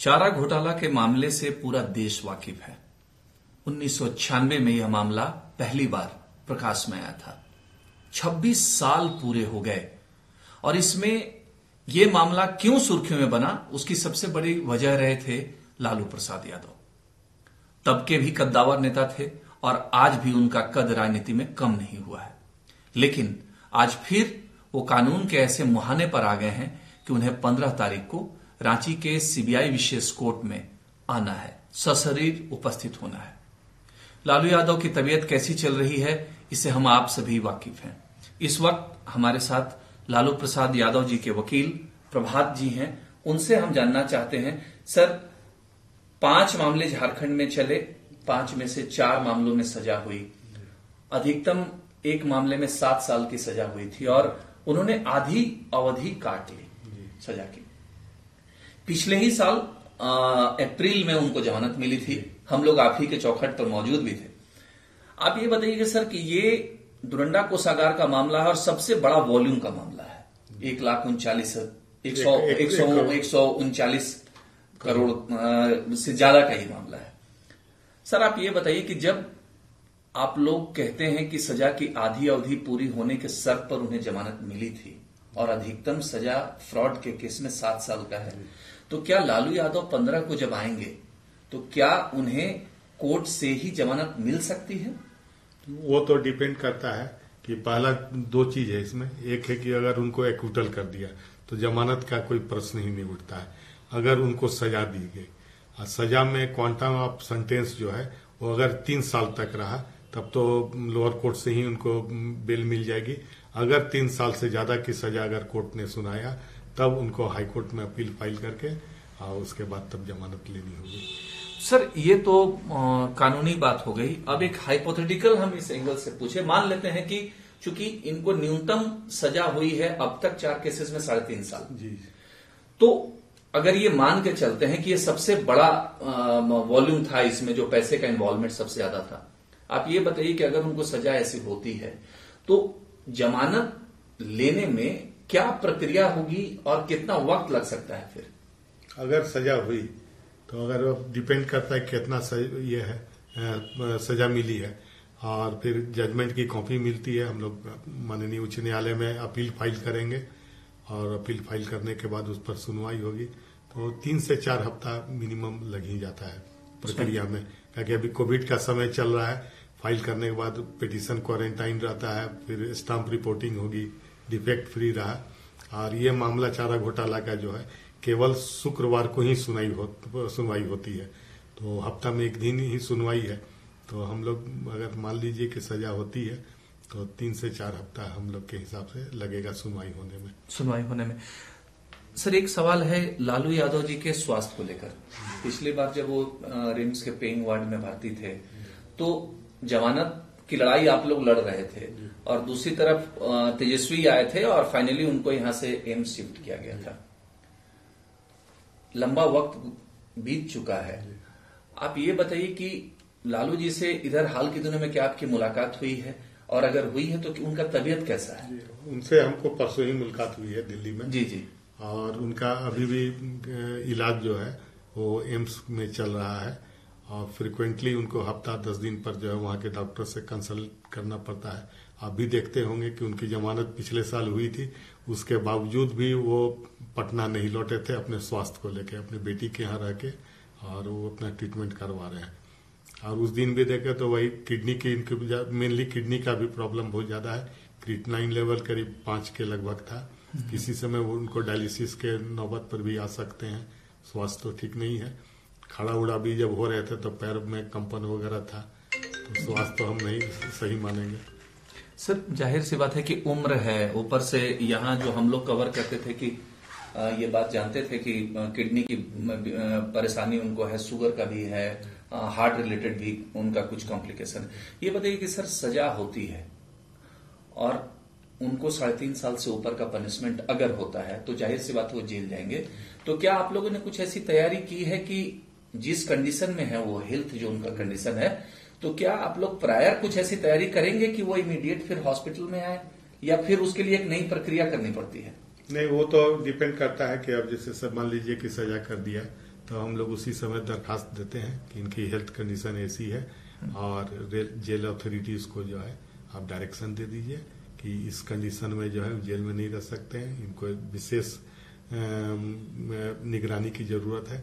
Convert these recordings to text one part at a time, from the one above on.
चारा घोटाला के मामले से पूरा देश वाकिफ है। 1996 में यह मामला पहली बार प्रकाश में आया था। 26 साल पूरे हो गए और इसमें यह मामला क्यों सुर्खियों में बना, उसकी सबसे बड़ी वजह रहे थे लालू प्रसाद यादव। तब के भी कद्दावर नेता थे और आज भी उनका कद राजनीति में कम नहीं हुआ है। लेकिन आज फिर वो कानून के ऐसे मुहाने पर आ गए हैं कि उन्हें 15 तारीख को रांची के सीबीआई विशेष कोर्ट में आना है, सशरीर उपस्थित होना है। लालू यादव की तबीयत कैसी चल रही है, इससे हम आप सभी वाकिफ हैं। इस वक्त हमारे साथ लालू प्रसाद यादव जी के वकील प्रभात जी हैं। उनसे हम जानना चाहते हैं, सर 5 मामले झारखंड में चले, 5 में से 4 मामलों में सजा हुई, अधिकतम एक मामले में 7 साल की सजा हुई थी और उन्होंने आधी अवधि काट ली सजा की। पिछले ही साल अप्रैल में उनको जमानत मिली थी। हम लोग आप ही के चौखट पर मौजूद भी थे। आप ये बताइए सर कि ये डोरंडा कोषागार का मामला है और सबसे बड़ा वॉल्यूम का मामला है। 1,39,139 करोड़ से ज्यादा का ही मामला है। सर आप ये बताइए कि जब आप लोग कहते हैं कि सजा की आधी अवधि पूरी होने के शर्त पर उन्हें जमानत मिली थी और अधिकतम सजा फ्रॉड के केस में 7 साल का है, तो क्या लालू यादव 15 को जब आएंगे तो क्या उन्हें कोर्ट से ही जमानत मिल सकती है? वो तो डिपेंड करता है कि पहला 2 चीज है इसमें। एक है कि अगर उनको एक्विटल कर दिया तो जमानत का कोई प्रश्न ही नहीं उठता है। अगर उनको सजा दी गई, सजा में क्वांटम ऑफ सेंटेंस जो है वो अगर 3 साल तक रहा तब तो लोअर कोर्ट से ही उनको बेल मिल जाएगी। अगर 3 साल से ज्यादा की सजा अगर कोर्ट ने सुनाया तब उनको हाई कोर्ट में अपील फाइल करके और उसके बाद तब जमानत लेनी होगी। सर ये तो कानूनी बात हो गई। अब एक हाइपोथेटिकल हम इस एंगल से पूछे, मान लेते हैं कि चूंकि इनको न्यूनतम सजा हुई है अब तक 4 केसेस में 3.5 साल जी, तो अगर ये मान के चलते हैं कि ये सबसे बड़ा वॉल्यूम था, इसमें जो पैसे का इन्वॉल्वमेंट सबसे ज्यादा था, आप ये बताइए कि अगर उनको सजा ऐसी होती है तो जमानत लेने में क्या प्रक्रिया होगी और कितना वक्त लग सकता है? फिर अगर सजा हुई तो अगर डिपेंड करता है कितना ये है सजा मिली है और फिर जजमेंट की कॉपी मिलती है। हम लोग माननीय उच्च न्यायालय में अपील फाइल करेंगे और अपील फाइल करने के बाद उस पर सुनवाई होगी तो 3 से 4 हफ्ता मिनिमम लग ही जाता है प्रक्रिया में, क्योंकि अभी कोविड का समय चल रहा है। फाइल करने के बाद पिटीशन क्वारंटाइन रहता है, फिर स्टाम्प रिपोर्टिंग होगी, डिफेक्ट फ्री रहा। और ये मामला चारा घोटाला का जो है केवल शुक्रवार को ही सुनवाई होती है, तो हफ्ता में 1 दिन ही सुनवाई है। तो हम लोग अगर मान लीजिए कि सजा होती है तो 3 से 4 हफ्ता हम लोग के हिसाब से लगेगा सुनवाई होने में। सर एक सवाल है लालू यादव जी के स्वास्थ्य को लेकर। पिछली बार जब वो रिम्स के पेइंग वार्ड में भर्ती थे तो जमानत की लड़ाई आप लोग लड़ रहे थे और दूसरी तरफ तेजस्वी आए थे और फाइनली उनको यहां से एम्स शिफ्ट किया गया था। लंबा वक्त बीत चुका है। आप ये बताइए कि लालू जी से इधर हाल के दिनों में क्या आपकी मुलाकात हुई है और अगर हुई है तो उनका तबीयत कैसा है? उनसे हमको परसों ही मुलाकात हुई है दिल्ली में। जी जी। और उनका अभी भी इलाज जो है वो एम्स में चल रहा है और फ्रिक्वेंटली उनको हफ्ता 10 दिन पर जो है वहां के डॉक्टर से कंसल्ट करना पड़ता है। आप भी देखते होंगे कि उनकी जमानत पिछले साल हुई थी, उसके बावजूद भी वो पटना नहीं लौटे थे अपने स्वास्थ्य को लेकर, अपने बेटी के यहाँ रह के और वो अपना ट्रीटमेंट करवा रहे हैं। और उस दिन भी देखे तो वही किडनी की, मेनली किडनी का भी प्रॉब्लम बहुत ज्यादा है। क्रिएटिनिन लेवल करीब 5 के लगभग था। किसी समय वो उनको डायलिसिस के नौबत पर भी आ सकते हैं। स्वास्थ्य तो ठीक नहीं है। खड़ा उड़ा भी जब हो रहे थे तो पैर में कंपन वगैरह था, तो स्वास्थ्य तो हम नहीं सही मानेंगे। सर जाहिर सी बात है कि उम्र है, ऊपर से यहाँ जो हम लोग कवर करते थे कि ये बात जानते थे कि किडनी की परेशानी उनको है, शुगर का भी है, हार्ट रिलेटेड भी उनका कुछ कॉम्प्लिकेशन। ये बताइए कि सर सजा होती है और उनको 3.5 साल से ऊपर का पनिशमेंट अगर होता है तो जाहिर सी बात वो जेल जाएंगे। तो क्या आप लोगों ने कुछ ऐसी तैयारी की है कि जिस कंडीशन में है वो हेल्थ जो उनका कंडीशन है, तो क्या आप लोग प्रायर कुछ ऐसी तैयारी करेंगे कि वो इमीडिएट फिर हॉस्पिटल में आए या फिर उसके लिए एक नई प्रक्रिया करनी पड़ती है? नहीं, वो तो डिपेंड करता है कि अब जैसे सब मान लीजिए कि सजा कर दिया तो हम लोग उसी समय दरखास्त देते हैं कि इनकी हेल्थ कंडीशन ऐसी है और जेल अथॉरिटीज को जो है आप डायरेक्शन दे दीजिए कि इस कंडीशन में जो है जेल में नहीं रह सकते हैं, इनको एक विशेष निगरानी की जरूरत है।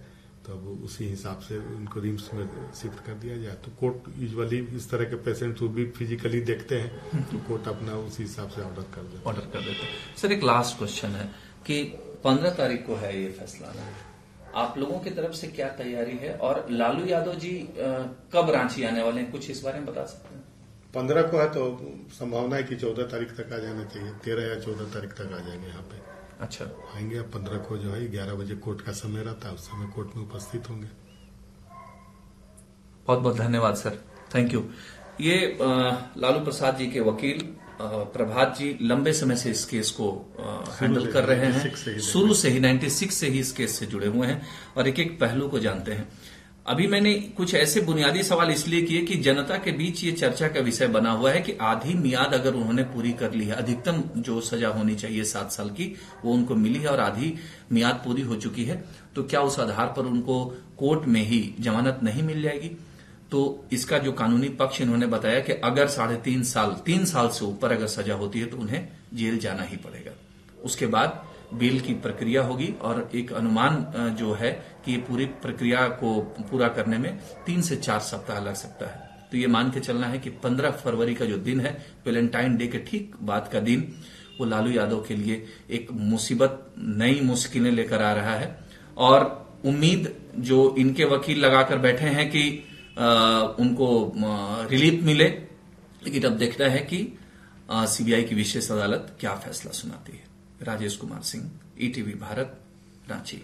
तो अब उसी हिसाब से उनको रिम्स में शिफ्ट कर दिया जाए। तो कोर्ट यूजुअली इस तरह के पेशेंट को भी फिजिकली देखते हैं, तो कोर्ट अपना उसी हिसाब से ऑर्डर कर देते हैं। सर एक लास्ट क्वेश्चन है कि 15 तारीख को है ये फैसला, आप लोगों की तरफ से क्या तैयारी है और लालू यादव जी कब रांची आने वाले हैं, कुछ इस बारे में बता सकते हैं? 15 को है तो संभावना है कि 14 तारीख तक आ जाना चाहिए, 13 या 14 तारीख तक आ जाएंगे यहाँ पे। अच्छा, आएंगे। 15 को जो है 11 बजे कोर्ट का समय रहता है, उस समय कोर्ट में उपस्थित होंगे। बहुत बहुत धन्यवाद सर, थैंक यू। ये लालू प्रसाद जी के वकील प्रभात जी लंबे समय से इस केस को हैंडल कर रहे हैं, शुरू से ही 96 से ही इस केस से जुड़े हुए हैं और एक एक पहलू को जानते हैं। अभी मैंने कुछ ऐसे बुनियादी सवाल इसलिए किए कि जनता के बीच ये चर्चा का विषय बना हुआ है कि आधी मियाद अगर उन्होंने पूरी कर ली है, अधिकतम जो सजा होनी चाहिए 7 साल की वो उनको मिली है और आधी मियाद पूरी हो चुकी है, तो क्या उस आधार पर उनको कोर्ट में ही जमानत नहीं मिल जाएगी? तो इसका जो कानूनी पक्ष इन्होंने बताया कि अगर 3 साल से ऊपर अगर सजा होती है तो उन्हें जेल जाना ही पड़ेगा। उसके बाद बेल की प्रक्रिया होगी और एक अनुमान जो है कि ये पूरी प्रक्रिया को पूरा करने में 3 से 4 सप्ताह लग सकता है। तो ये मान के चलना है कि 15 फरवरी का जो दिन है, वैलेंटाइन डे के ठीक बाद का दिन, वो लालू यादव के लिए एक मुसीबत, नई मुश्किलें लेकर आ रहा है। और उम्मीद जो इनके वकील लगाकर बैठे हैं कि उनको रिलीफ मिले, लेकिन अब देखना है कि सीबीआई की विशेष अदालत क्या फैसला सुनाती है। राजेश कुमार सिंह, ईटीवी भारत, रांची।